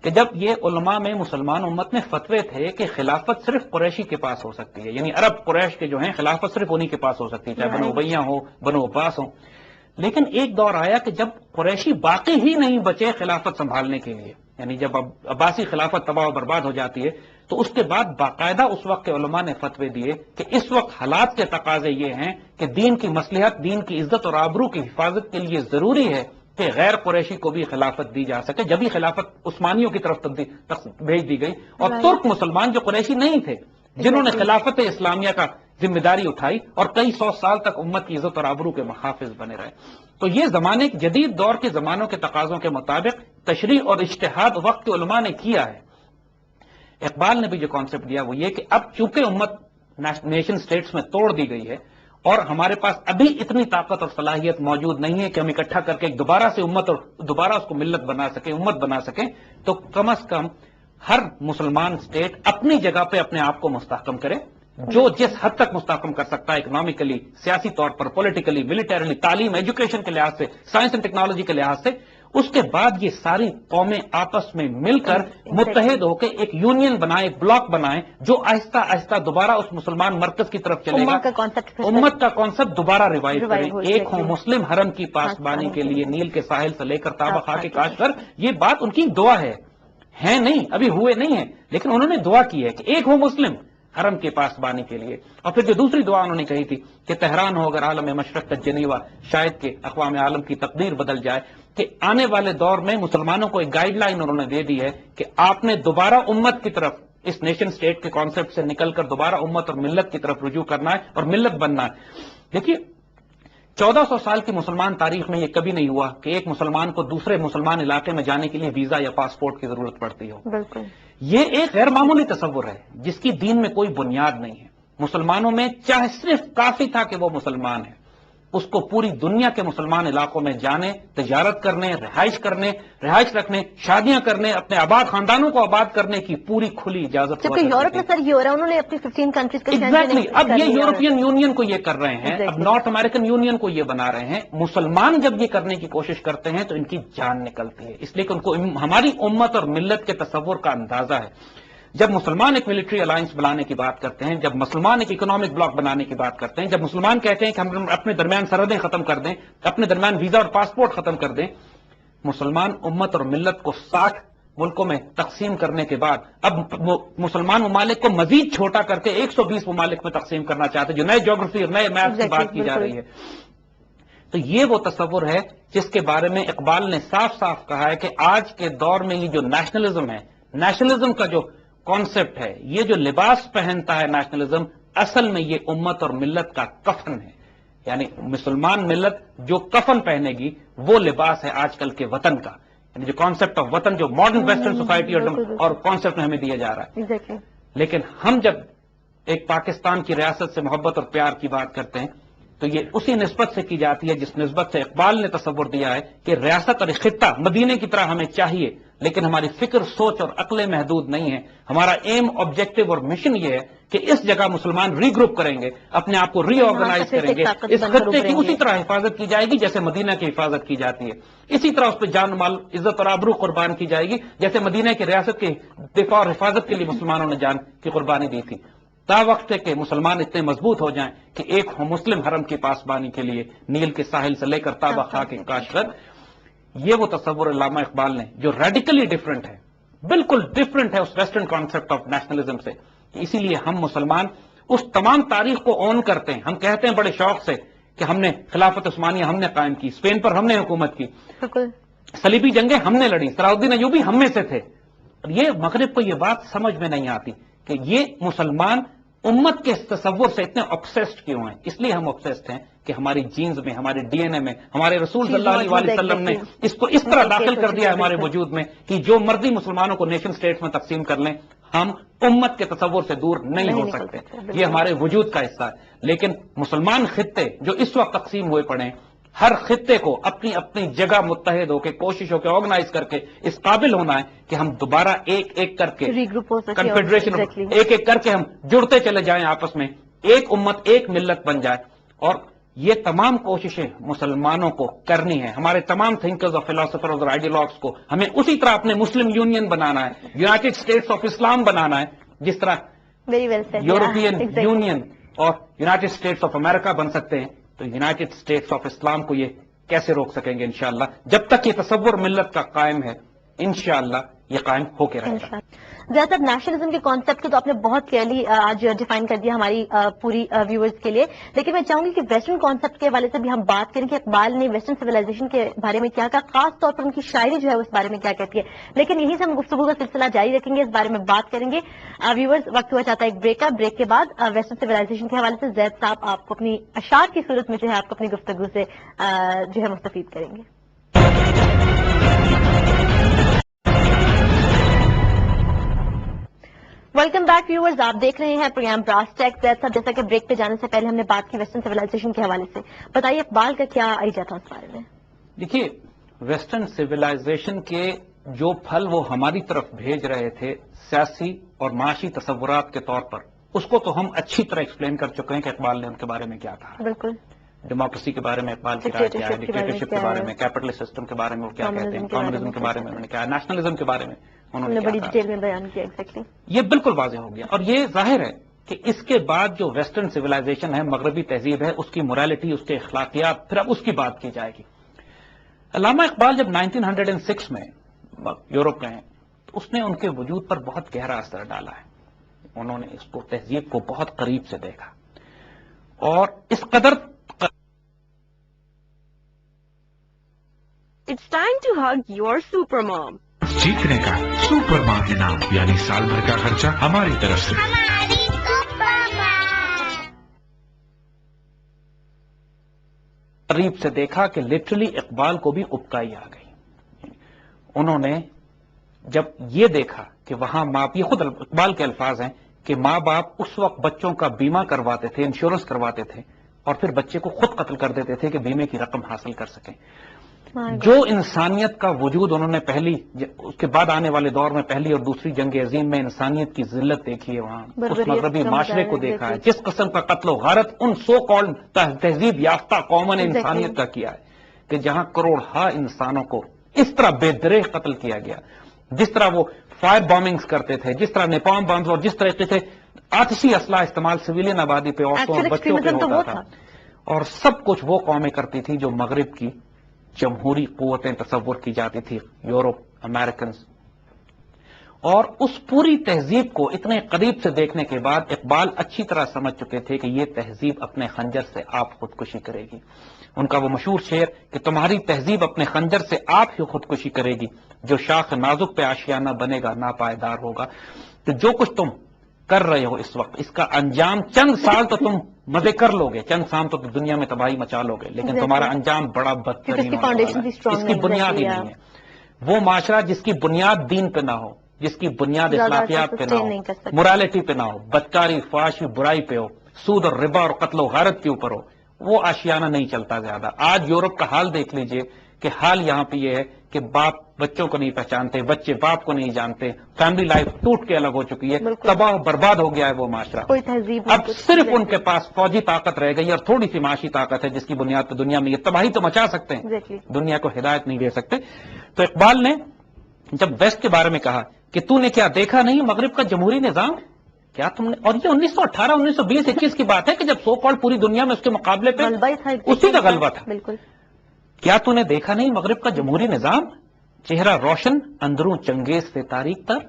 کہ جب یہ علماء میں مسلمان امت میں فتوے تھے کہ خلافت صرف قریشی کے پاس ہو سکتی ہے، یعنی عرب قریش کے جو ہیں خلافت صرف انہی کے پاس ہو سکتی ہے، چاہے بنو امیہ ہو، بنو عباس ہو. لیکن ایک دور آیا کہ جب قریشی باقی ہی نہیں بچے خلافت سنبھالنے کے لیے، یعنی جب عباسی خلافت تباہ و برباد ہو جاتی ہے، تو اس کے بعد باقاعدہ اس وقت کے علماء نے فتوے دیے کہ اس وقت حالات کے تقاضے یہ ہیں کہ دین کی مصلحت، دین کی عزت اور آبرو کی حفاظت کے لیے ضروری ہے کہ غیر قریشی کو بھی خلافت دی جا سکے. جبھی خلافت عثمانیوں کی طرف بھیج دی گئی اور ترک مسلمان جو قریشی نہیں تھے، جنہوں نے خلافت اسلامیہ کا ذمہ داری اٹھائی اور کئی سو سال تک امت کی عزت اور آبرو کے محافظ بنے رہے. تو یہ زمانے جدید دور کے زمانوں کے تقاضوں کے مطابق تشریح اور اجتہاد وقت کے علماء نے کیا ہے. اقبال نے بھی جو کانسیپٹ دیا وہ یہ کہ اب چونکہ امت نیشن سٹیٹس میں توڑ دی گئی ہے اور ہمارے پاس ابھی اتنی طاقت اور صلاحیت موجود نہیں ہے کہ ہم اکٹھا کر کے ایک دوبارہ سے امت اور دوبارہ اس کو ملت بنا سکیں، امت بنا سکیں، تو کم از کم ہر مسلمان سٹیٹ اپنی جگہ پہ اپنے آپ کو مستحکم کرے، جو جس حد تک مستحکم کر سکتا ہے اکنامکلی، سیاسی طور پر، پولیٹیکلی، ملٹریلی، تعلیم، ایجوکیشن کے لحاظ سے، سائنس اینڈ ٹیکنالوجی کے لحاظ سے. اس کے بعد یہ ساری قومیں آپس میں مل کر متحد ہو کے ایک یونین بنائیں، ایک بلاک بنائیں، جو آہستہ آہستہ دوبارہ اس مسلمان مرکز کی طرف چلے گا. امت کا کانسیپٹ دوبارہ ریوائو کریں. ایک ہوں مسلم حرم کی پاسبانی کے لیے، نیل کے ساحل سے لے کر تابہ خاک کاشغر. یہ بات ان کی دعا ہے نہیں، ابھی ہوئے نہیں ہیں، لیکن انہوں نے دعا کی ہے کہ ایک ہو مسلم حرم کے پاسبانی کے لیے. اور پھر جو دوسری دعا انہوں نے کہی تھی کہ تہران ہو اگر عالم مشرق کا جنیوا، شاید کہ اقوام عالم کی تقدیر بدل جائے. کہ آنے والے دور میں مسلمانوں کو ایک گائیڈ لائن انہوں نے دے دی ہے کہ آپ نے دوبارہ امت کی طرف، اس نیشن سٹیٹ کے کانسیپٹ سے نکل کر دوبارہ امت اور ملت کی طرف رجوع کرنا ہے اور ملت بننا ہے. دیکھیے 1400 سال کی مسلمان تاریخ میں یہ کبھی نہیں ہوا کہ ایک مسلمان کو دوسرے مسلمان علاقے میں جانے کے لیے ویزا یا پاسپورٹ کی ضرورت پڑتی ہو. بالکل یہ ایک غیر معمولی تصور ہے جس کی دین میں کوئی بنیاد نہیں ہے. مسلمانوں میں چاہے صرف کافی تھا کہ وہ مسلمان ہیں، اس کو پوری دنیا کے مسلمان علاقوں میں جانے، تجارت کرنے، رہائش رکھنے، شادیاں کرنے، اپنے آباد خاندانوں کو آباد کرنے کی پوری کھلی اجازت ہوا کیونکہ کرتی یورپ میں تھی۔ سر یہ ہو رہا ہے، انہوں نے اپنی 15 کنٹریز کا ایگزیکٹلی، اب یہ یورپین یونین کو یہ کر رہے ہیں، اب Exactly. نارتھ امریکن یونین کو یہ بنا رہے ہیں۔ مسلمان جب یہ کرنے کی کوشش کرتے ہیں تو ان کی جان نکلتی ہے، اس لیے کہ ان کو ہماری امت اور ملت کے تصور کا اندازہ ہے۔ جب مسلمان ایک ملٹری الائنس بنانے کی بات کرتے ہیں، جب مسلمان ایک اکنامک بلاک بنانے کی بات کرتے ہیں، جب مسلمان کہتے ہیں کہ ہم اپنے درمیان سرحدیں ختم کر دیں، اپنے درمیان ویزا اور پاسپورٹ ختم کر دیں، مسلمان امت اور ملت کو 60 ملکوں میں تقسیم کرنے کے بعد اب مسلمان ممالک کو مزید چھوٹا کر کے 120 ممالک میں تقسیم کرنا چاہتے ہیں، جو نئے جغرافی اور نئے میپ کی بات کی جا رہی ہے۔ تو یہ وہ تصور ہے جس کے بارے میں اقبال نے صاف صاف کہا ہے کہ آج کے دور میں یہ جو نیشنلزم ہے، نیشنلزم کا جو کانسیپٹ ہے، یہ جو لباس پہنتا ہے نیشنلزم، اصل میں یہ امت اور ملت کا کفن ہے۔ یعنی مسلمان ملت جو کفن پہنے گی وہ لباس ہے آج کل کے وطن کا، یعنی جو کانسیپٹ آف وطن جو ماڈرن ویسٹرن سوسائٹی اور کانسیپٹ میں ہمیں دیا جا رہا ہے۔ Exactly. لیکن ہم جب ایک پاکستان کی ریاست سے محبت اور پیار کی بات کرتے ہیں تو یہ اسی نسبت سے کی جاتی ہے جس نسبت سے اقبال نے تصور دیا ہے کہ ریاست اور خطہ مدینے کی طرح ہمیں چاہیے، لیکن ہماری فکر، سوچ اور عقلیں محدود نہیں ہیں۔ ہمارا ایم، آبجیکٹو اور مشن یہ ہے کہ اس جگہ مسلمان ری گروپ کریں گے، اپنے آپ کو ری آرگنائز کریں گے، اس خطے کی اسی طرح حفاظت کی جائے گی جیسے مدینہ کی حفاظت کی جاتی ہے، اسی طرح اس پہ جان مال، عزت اور آبرو قربان کی جائے گی جیسے مدینہ کی ریاست کی دفاع اور حفاظت کے لیے مسلمانوں نے جان کی قربانی دی تھی۔ تا وقت ہے کہ مسلمان اتنے مضبوط ہو جائیں کہ ایک مسلم حرم کی پاسبانی کے لیے نیل کے ساحل سے لے کر تابہ خاک کاشغر، یہ وہ تصور علامہ اقبال نے جو ریڈیکلی ڈفرنٹ ہے، بالکل ڈفرنٹ ہے اس ویسٹرن کانسیپٹ آف نیشنلزم سے۔ اسی لیے ہم مسلمان اس تمام تاریخ کو اون کرتے ہیں۔ ہم کہتے ہیں بڑے شوق سے کہ ہم نے خلافت عثمانیہ ہم نے قائم کی، اسپین پر ہم نے حکومت کی، بالکل صلیبی جنگیں ہم نے لڑی، صلاح الدین ایوبی ہم میں سے تھے۔ اور یہ مغرب کو یہ بات سمجھ میں نہیں آتی کہ یہ مسلمان امت کے اس تصور سے اتنے obsessed کیوں ہیں۔ اس لیے ہم obsessed ہیں کہ ہماری جینز میں، ہمارے ڈی این اے میں، ہمارے رسول صلی اللہ علیہ وسلم نے اس کو اس طرح داخل کر دیا ہے ہمارے وجود میں کہ جو مرضی مسلمانوں کو نیشن سٹیٹس میں تقسیم کر لیں، ہم امت کے تصور سے دور نہیں ہو سکتے۔ یہ ہمارے وجود کا حصہ ہے۔ لیکن مسلمان خطے جو اس وقت تقسیم ہوئے پڑے ہیں، ہر خطے کو اپنی اپنی جگہ متحد ہو کے، کوشش ہو کے، آرگنائز کر کے اس قابل ہونا ہے کہ ہم دوبارہ ایک ایک کر کے ری گروپ ہو سکے، کنفیڈریشن، ایک ایک کر کے ہم جڑتے چلے جائیں آپس میں، ایک امت ایک ملت بن جائے۔ اور یہ تمام کوششیں مسلمانوں کو کرنی ہے، ہمارے تمام تھنکرز اور فلاسفرز اور آئیڈیالوگس کو ہمیں اسی طرح اپنے مسلم یونین بنانا ہے، یونائٹڈ اسٹیٹس آف اسلام بنانا ہے، جس طرح very well said, European Union اور یونائٹڈ اسٹیٹس آف امریکہ بن سکتے ہیں، تو یونائٹڈ اسٹیٹس آف اسلام کو یہ کیسے روک سکیں گے؟ انشاءاللہ جب تک یہ تصور ملت کا قائم ہے، انشاءاللہ یہ قائم ہو کے رہے گا۔ زیادہ تر نیشنلزم کے کانسیپٹ کو تو آپ نے بہت کلیئرلی آج ڈیفائن کر دیا ہماری پوری ویورز کے لیے، لیکن میں چاہوں گی کہ ویسٹرن کانسیپٹ کے حوالے سے بھی ہم بات کریں کہ اقبال نے ویسٹرن سویلائزیشن کے بارے میں کیا کہا، خاص طور پر ان کی شاعری جو ہے اس بارے میں کیا کہتی ہے۔ لیکن یہیں سے ہم گفتگو کا سلسلہ جاری رکھیں گے، اس بارے میں بات کریں گے۔ ویورز، وقت ہوا چاہتا ہے ایک بریک کا، بریک کے بعد ویسٹرن سویلائزیشن کے حوالے سے زید صاحب آپ کو اپنی اشعار کی صورت میں جو ہے آپ کو اپنی گفتگو سے جو ہے مستفید کریں گے۔ ویلکم بیک ویورز، آپ دیکھ رہے ہیں پروگرام براس ٹیک۔ زید صاحب، جیسا کہ بریک پہ جانے سے پہلے ہم نے بات کی ویسٹرن سویلائزیشن کے حوالے سے، بتائیے اقبال کا کیا آئیڈیا تھا اس بارے میں؟ دیکھیے، ویسٹرن سویلائزیشن کے جو پھل وہ ہماری طرف بھیج رہے تھے سیاسی اور معاشی تصورات کے طور پر، اس کو تو ہم اچھی طرح ایکسپلین کر چکے ہیں کہ اقبال نے ان کے بارے میں کیا کہا۔ بالکل، ڈیموکریسی کے بارے میں اقبال کی رائے کیا ہے، ڈکٹیٹرشپ کے بارے میں، کیپٹلسٹ سسٹم کے بارے میں وہ کیا کہتے ہیں، کمیونزم کے بارے میں انہوں نے کیا، نیشنلزم کے بارے میں انہوں نے بڑی کیا ڈیٹیل میں بیان کیا۔ ایگزیکٹلی، یہ بالکل واضح ہو گیا، اور یہ ظاہر ہے کہ اس کے بعد جو ویسٹرن سویلائزیشن ہے، مغربی تہذیب ہے، اس کی مورالٹی، اس کے اخلاقیات، پھر اب اس کی بات کی جائے گی۔ علامہ اقبال جب 1906 میں یورپ گئے تو اس نے ان کے وجود پر بہت گہرا اثر ڈالا ہے۔ انہوں نے اس کو، تہذیب کو بہت قریب سے دیکھا، اور اس قدر It's time to hug your super mom. جیتنے کا سپر ماں انعام، یعنی سال بھر کا خرچہ ہماری طرف سے۔ قریب سے دیکھا کہ لٹرلی اقبال کو بھی ابکائی آ گئی۔ انہوں نے جب یہ دیکھا کہ وہاں ماں، یہ خود اقبال کے الفاظ ہیں کہ ماں باپ اس وقت بچوں کا بیمہ کرواتے تھے، انشورنس کرواتے تھے اور پھر بچے کو خود قتل کر دیتے تھے کہ بیمے کی رقم حاصل کر سکیں. جو انسانیت کا وجود انہوں نے اس کے بعد آنے والے دور میں پہلی اور دوسری جنگ عظیم میں انسانیت کی ذلت دیکھی ہے وہاں, اس مغربی معاشرے کو دیکھا ہے, جس قسم کا قتل و غارت ان سو کالڈ تہذیب یافتہ قوموں نے انسانیت کا کیا ہے, کہ جہاں کروڑہا انسانوں کو اس طرح بے درے قتل کیا گیا, جس طرح وہ فائر بامبنگز کرتے تھے, جس طرح نیپام بمز اور جس طریقے سے آتشی اسلحہ استعمال سویلین آبادی پہ, عورتوں اور بچوں پہ ہوتا تھا, اور سب کچھ وہ قومیں کرتی تھی جو مغرب کی جمہوری قوتیں تصور کی جاتی تھی, یورپ, امریکنز. اور اس پوری تہذیب کو اتنے قریب سے دیکھنے کے بعد اقبال اچھی طرح سمجھ چکے تھے کہ یہ تہذیب اپنے خنجر سے آپ خودکشی کرے گی. ان کا وہ مشہور شعر کہ تمہاری تہذیب اپنے خنجر سے آپ ہی خودکشی کرے گی, جو شاخ نازک پہ آشیانہ بنے گا ناپائیدار ہوگا. تو جو کچھ تم کر رہے ہو اس وقت, اس کا انجام چند سال تو تم مزے کر لو گے, چند سال تو دنیا میں تباہی مچا لو گے, لیکن تمہارا انجام بڑا بدترین ہونے والا ہے. اس کی بنیاد ہی نہیں ہے. وہ معاشرہ جس کی بنیاد دین پہ نہ ہو, جس کی بنیاد اخلاقیات پہ نہ ہو, morality پہ نہ ہو, بدکاری, فحاشی, برائی پہ ہو, سود اور ربا اور قتل و غارت کے اوپر ہو, وہ آشیانہ نہیں چلتا زیادہ. آج یورپ کا حال دیکھ لیجئے کہ حال یہاں پہ یہ ہے کہ باپ بچوں کو نہیں پہچانتے, بچے باپ کو نہیں جانتے, فیملی لائف ٹوٹ کے الگ ہو چکی ہے, تباہ برباد ہو گیا ہے وہ معاشرہ. کوئی تہذیب اب صرف ان کے پاس فوجی طاقت رہ گئی اور تھوڑی سی معاشی طاقت ہے, جس کی بنیاد پہ دنیا میں یہ تباہی تو مچا سکتے ہیں, دنیا کو ہدایت نہیں دے سکتے. تو اقبال نے جب ویسٹ کے بارے میں کہا کہ تو نے کیا دیکھا نہیں مغرب کا جمہوری نظام, کیا تم نے, اور یہ 1918, 1920, 21 کی بات ہے کہ جب سو کال پوری دنیا میں اس کے مقابلے پہ اسی کا غلبہ تھا. بالکل. کیا تو نے دیکھا نہیں مغرب کا جمہوری نظام, چہرہ روشن اندروں چنگیز سے تاریک تر,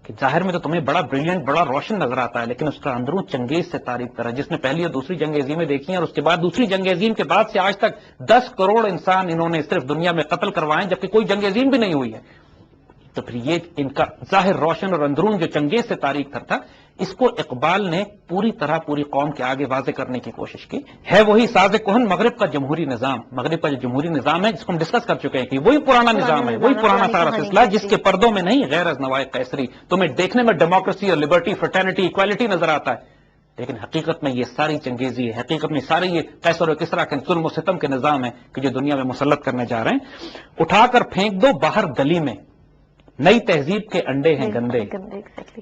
کہ ظاہر میں تو تمہیں بڑا بریلینٹ, بڑا روشن نظر آتا ہے, لیکن اس کا اندروں چنگیز سے تاریک تر ہے, جس نے پہلی اور دوسری جنگ عظیمیں دیکھی ہیں, اور اس کے بعد دوسری جنگ عظیم کے بعد سے آج تک 10 کروڑ انسان انہوں نے صرف دنیا میں قتل کروائے, جبکہ کوئی جنگ عظیم بھی نہیں ہوئی ہے. تو پھر یہ ان کا ظاہر روشن اور اندرون جو چنگیز سے تاریک تر تھا, اس کو اقبال نے پوری طرح پوری قوم کے آگے واضح کرنے کی کوشش کی. ہے وہی ساز کہن مغرب کا جمہوری نظام, مغرب کا جو جمہوری نظام ہے جس کو ہم ڈسکس کر چکے ہیں کہ وہی پرانا نظام ہے, وہی پرانا سارا سلسلہ, جس کے پردوں میں نہیں غیر از نوائے قیصری, تمہیں دیکھنے میں ڈیموکریسی اور لبرٹی, فرٹرنیٹی, ایکوالٹی نظر آتا ہے, لیکن حقیقت میں یہ ساری چنگیزی ہے, حقیقت میں سارے یہ قیصر و کسریٰ کے ظلم و ستم کے نظام ہے کہ جو دنیا میں مسلط کرنے جا رہے ہیں. اٹھا کر پھینک دو باہر گلی میں, نئی تہذیب کے انڈے ہیں گندے,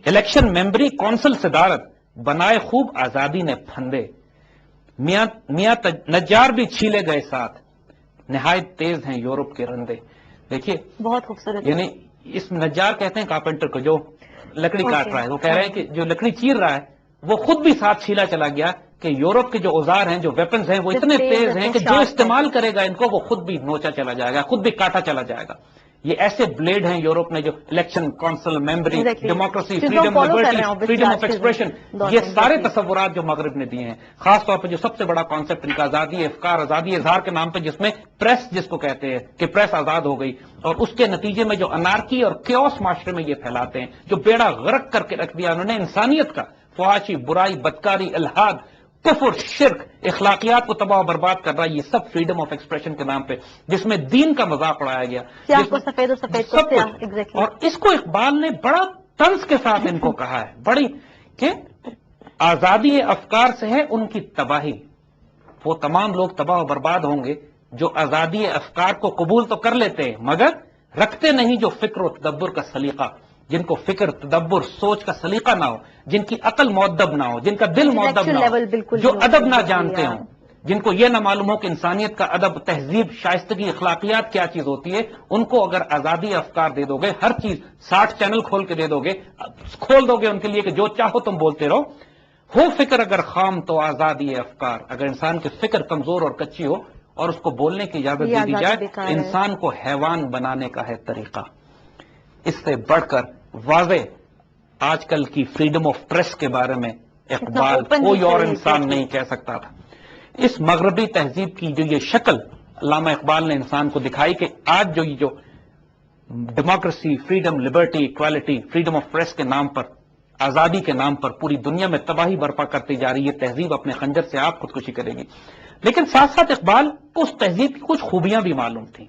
الیکشن ممبری کونسل صدارت, بنائے خوب آزادی نے پھندے, میاں نجار بھی چھیلے گئے ساتھ, نہایت تیز ہیں یورپ کے رندے. دیکھیے بہت خوبصورت, یعنی اس نجار کہتے ہیں کارپینٹر کو جو لکڑی کاٹ رہا ہے, وہ کہہ رہے ہیں کہ جو لکڑی چیر رہا ہے وہ خود بھی ساتھ چھیلا چلا گیا, کہ یورپ کے جو اوزار ہیں, جو ویپنز ہیں, وہ اتنے تیز ہیں کہ جو استعمال کرے گا ان کو وہ خود بھی نوچا چلا جائے گا, خود بھی کاٹا چلا جائے گا. یہ ایسے بلیڈ ہیں یورپ میں جو الیکشن, کونسل, ممبری, democracy, freedom, liberty, freedom of expression, یہ سارے تصورات جو مغرب نے دیے ہیں, خاص طور پہ جو سب سے بڑا کانسیپٹ ان کا آزادی افکار, آزادی اظہار کے نام پہ, جس میں پریس جس کو کہتے ہیں کہ پریس آزاد ہو گئی, اور اس کے نتیجے میں جو انارکی اور کیوس معاشرے میں یہ پھیلاتے ہیں, جو بیڑا غرق کر کے رکھ دیا انہوں نے انسانیت کا, فحاشی, برائی, بدکاری, الحاد, کفر, شرک, اخلاقیات کو تباہ و برباد کر رہا ہے. یہ سب فریڈم آف ایکسپریشن کے نام پہ, جس میں دین کا مذاق اڑایا گیا, سفید اور سفید کو سیاہ. اور اس کو اقبال نے بڑا طنز کے ساتھ ان کو کہا ہے, بڑی, کہ آزادی افکار سے ہے ان کی تباہی. وہ تمام لوگ تباہ و برباد ہوں گے جو آزادی افکار کو قبول تو کر لیتے ہیں مگر رکھتے نہیں جو فکر و تدبر کا سلیقہ, جن کو فکر, تدبر, سوچ کا سلیقہ نہ ہو, جن کی عقل مؤدب نہ ہو, جن کا دل مؤدب نہ ہو, جو ادب نہ جانتے ہوں, جن کو یہ نہ معلوم ہو کہ انسانیت کا ادب, تہذیب, شائستگی, اخلاقیات کیا چیز ہوتی ہے. ان کو اگر آزادی افکار دے دو گے, ہر چیز 60 چینل کھول کے دے دو گے, کھول دو گے ان کے لیے کہ جو چاہو تم بولتے رہو. ہو فکر اگر خام تو آزادی افکار, اگر انسان کی فکر کمزور اور کچی ہو اور اس کو بولنے کی اجازت دے دی جائے, انسان کو حیوان بنانے کا ہے طریقہ. اس سے بڑھ کر واضح آج کل کی فریڈم آف پریس کے بارے میں اقبال کوئی اور انسان نہیں کہہ سکتا تھا. اس مغربی تہذیب کی جو یہ شکل علامہ اقبال نے انسان کو دکھائی کہ آج جو یہ جو democracy, freedom, Liberty, equality, freedom of press کے نام پر, آزادی کے نام پر پوری دنیا میں تباہی برپا کرتی جا رہی ہے, تہذیب اپنے خنجر سے آپ خودکشی کرے گی. لیکن ساتھ ساتھ اقبال کو اس تہذیب کی کچھ خوبیاں بھی معلوم تھیں.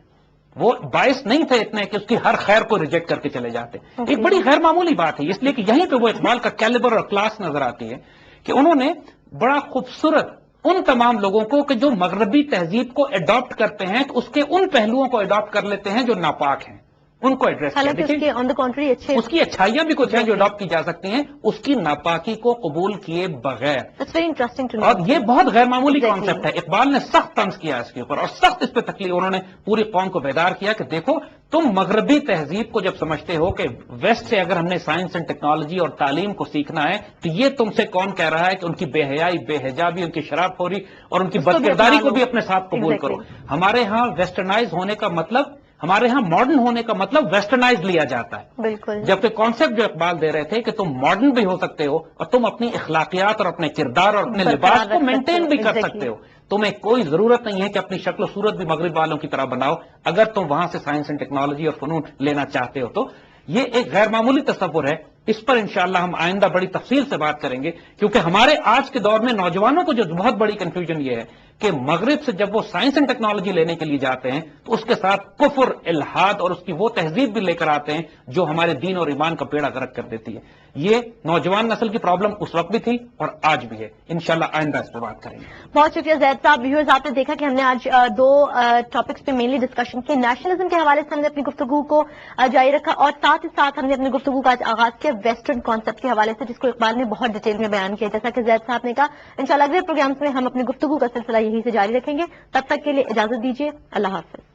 وہ باعث نہیں تھے اتنے کہ اس کی ہر خیر کو ریجیکٹ کر کے چلے جاتے. ایک بڑی غیر معمولی بات ہے, اس لیے کہ یہیں پہ وہ اقبال کا کیلیبر اور کلاس نظر آتی ہے کہ انہوں نے بڑا خوبصورت ان تمام لوگوں کو کہ جو مغربی تہذیب کو اڈاپٹ کرتے ہیں تو اس کے ان پہلوؤں کو اڈاپٹ کر لیتے ہیں جو ناپاک ہیں، ان کو ایڈریس کیا۔ حالانکہ اس کے آن دا کنٹری اچھے اس کی اچھائیاں بھی کچھ ہیں جو اڈاپٹ کی جا سکتی ہیں، اس کی ناپاکی کو قبول کیے بغیر۔ That's very interesting to know. اور یہ بہت غیر معمولی Exactly. کانسیپٹ ہے۔ اقبال نے سخت طنز کیا اس کے اوپر اور سخت اس پہ تکلیف، انہوں نے پوری قوم کو بیدار کیا کہ دیکھو تم مغربی تہذیب کو جب سمجھتے ہو کہ ویسٹ سے اگر ہم نے سائنس اینڈ ٹیکنالوجی اور تعلیم کو سیکھنا ہے تو یہ تم سے کون کہہ رہا ہے کہ ان کی بے حیائی، بے حجابی، ان کی شراب خوری اور ان کی اس کو بھی بدکرداری اپنا کو لو۔ بھی اپنے ساتھ قبول Exactly. کرو۔ ہمارے ہاں ویسٹرنائز ہونے کا مطلب، ہمارے ہاں ماڈرن ہونے کا مطلب ویسٹرنائز لیا جاتا ہے، بالکل جبکہ کانسیپٹ جو اقبال دے رہے تھے کہ تم ماڈرن بھی ہو سکتے ہو اور تم اپنی اخلاقیات اور اپنے کردار اور اپنے برقرار لباس کو رکھ مینٹین سکتے ہو۔ بھی کر Exactly. سکتے ہو۔ تمہیں کوئی ضرورت نہیں ہے کہ اپنی شکل و صورت بھی مغرب والوں کی طرح بناؤ اگر تم وہاں سے سائنس اینڈ ٹیکنالوجی اور فنون لینا چاہتے ہو تو۔ یہ ایک غیر معمولی تصور ہے، اس پر انشاءاللہ ہم آئندہ بڑی تفصیل سے بات کریں گے، کیونکہ ہمارے آج کے دور میں نوجوانوں کو جو بہت بڑی کنفیوژن یہ ہے کہ مغرب سے جب وہ سائنس اینڈ ٹیکنالوجی لینے کے لیے جاتے ہیں تو اس کے ساتھ کفر، الحاد اور اس کی وہ تہذیب بھی لے کر آتے ہیں جو ہمارے دین اور ایمان کا بیڑا غرق کر دیتی ہے۔ یہ نوجوان نسل کی پرابلم اس وقت بھی تھی اور آج بھی ہے، انشاءاللہ آئندہ اس پہ بات کریں گے۔ بہت شکریہ زید صاحب۔ ویورز آپ نے دیکھا کہ ہم نے آج دو ٹاپکس پہ مینلی ڈسکشن کی۔ نیشنلزم کے حوالے سے ہم نے اپنی گفتگو کو جاری رکھا اور ساتھ ہی ساتھ ہم نے اپنی گفتگو کا آج آغاز کیا ویسٹرن کانسیپٹ کے حوالے سے، جس کو اقبال نے بہت ڈیٹیل میں بیان کیا۔ جیسا کہ زید صاحب نے کہا انشاءاللہ اگلے پروگرامز میں ہم اپنی گفتگو کا سلسلہ یہی سے جاری رکھیں گے۔ تب تک کے لیے اجازت دیجیے، اللہ حافظ۔